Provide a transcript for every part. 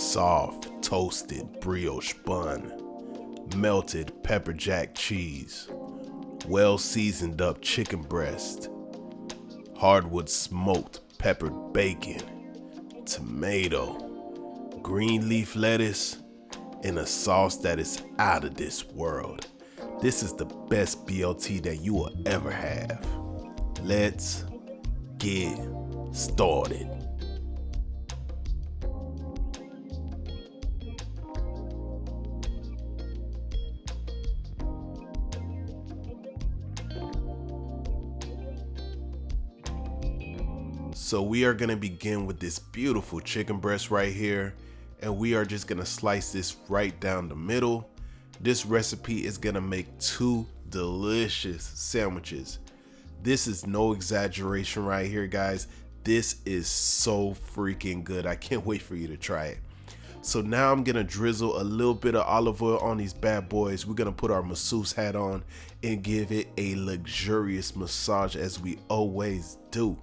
soft toasted brioche bun, melted pepper jack cheese, well seasoned up chicken breast, hardwood smoked peppered bacon, tomato, green leaf lettuce, and a sauce that is out of this world. This is the best BLT that you will ever have. Let's get started. So we are gonna begin with this beautiful chicken breast right here, and we are just gonna slice this right down the middle. This recipe is gonna make 2 delicious sandwiches. This is no exaggeration right here, guys. This is so freaking good. I can't wait for you to try it. So now I'm gonna drizzle a little bit of olive oil on these bad boys. We're gonna put our masseuse hat on and give it a luxurious massage as we always do.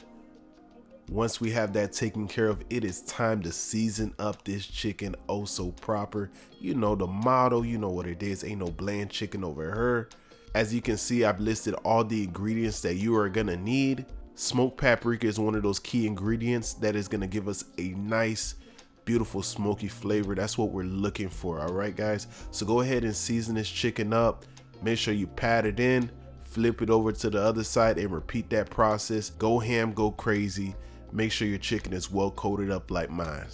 Once we have that taken care of, it is time to season up this chicken oh so proper. You know the motto, you know what it is, ain't no bland chicken over here. As you can see, I've listed all the ingredients that you are gonna need. Smoked paprika is one of those key ingredients that is gonna give us a nice, beautiful smoky flavor. That's what we're looking for, all right guys? So go ahead and season this chicken up. Make sure you pat it in, flip it over to the other side and repeat that process. Go ham, go crazy. Make sure your chicken is well coated up like mine.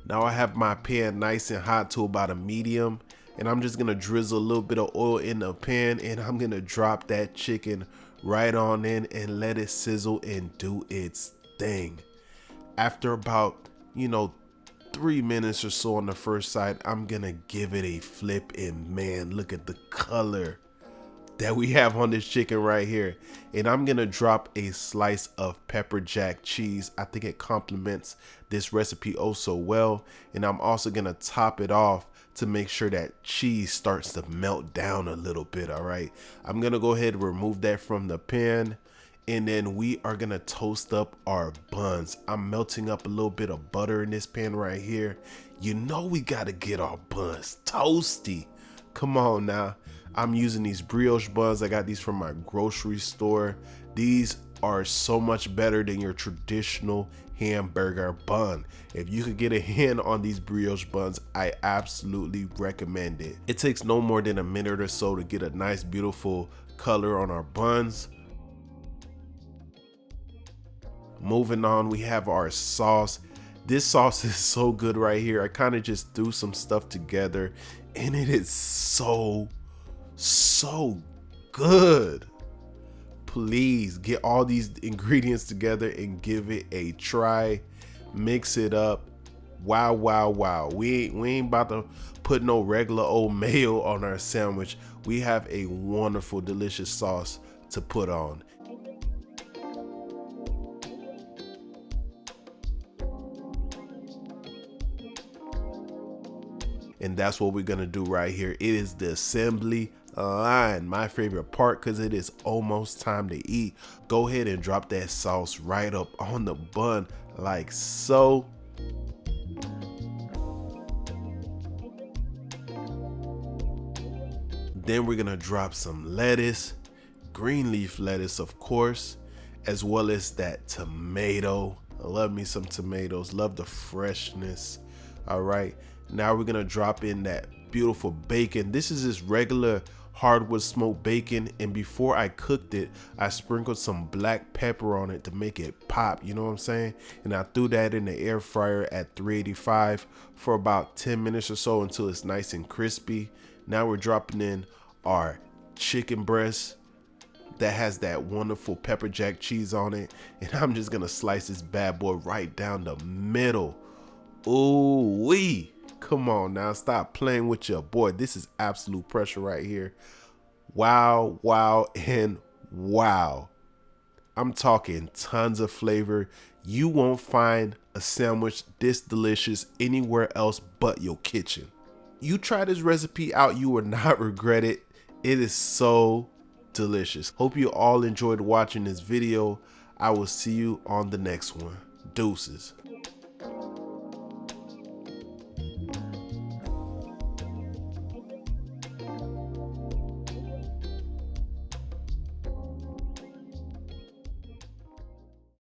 Now I have my pan nice and hot to about a medium, and I'm just gonna drizzle a little bit of oil in the pan, and I'm gonna drop that chicken right on in and let it sizzle and do its thing. After about, 3 minutes or so on the first side, I'm gonna give it a flip, and man, look at the color that we have on this chicken right here. And I'm gonna drop a slice of pepper jack cheese. I think it complements this recipe oh so well. And I'm also gonna top it off to make sure that cheese starts to melt down a little bit. All right, I'm gonna go ahead and remove that from the pan. And then we are gonna toast up our buns. I'm melting up a little bit of butter in this pan right here. You know we gotta get our buns toasty. Come on now. I'm using these brioche buns. I got these from my grocery store. These are so much better than your traditional hamburger bun. If you could get a hand on these brioche buns, I absolutely recommend it. It takes no more than a minute or so to get a nice, beautiful color on our buns. Moving on, we have our sauce. This sauce is so good right here. I kind of just threw some stuff together and it is so good. Please get all these ingredients together and give it a try. Mix it up. Wow, wow, wow. We ain't about to put no regular old mayo on our sandwich. We have a wonderful, delicious sauce to put on. And that's what we're gonna do right here. It is the assembly line, my favorite part, because it is almost time to eat. Go ahead and drop that sauce right up on the bun like so. Then we're gonna drop some lettuce, green leaf lettuce of course, as well as that tomato. I love me some tomatoes, love the freshness. All right, now we're gonna drop in that beautiful bacon. This is just regular hardwood smoked bacon, and before I cooked it, I sprinkled some black pepper on it to make it pop, you know what I'm saying? And I threw that in the air fryer at 385 for about 10 minutes or so until it's nice and crispy. Now we're dropping in our chicken breast that has that wonderful pepper jack cheese on it, and I'm just gonna slice this bad boy right down the middle. Ooh wee. Come on now, stop playing with your boy. This is absolute pressure right here. Wow, wow, and wow. I'm talking tons of flavor. You won't find a sandwich this delicious anywhere else but your kitchen. You try this recipe out, you will not regret it. It is so delicious. Hope you all enjoyed watching this video. I will see you on the next one. Deuces.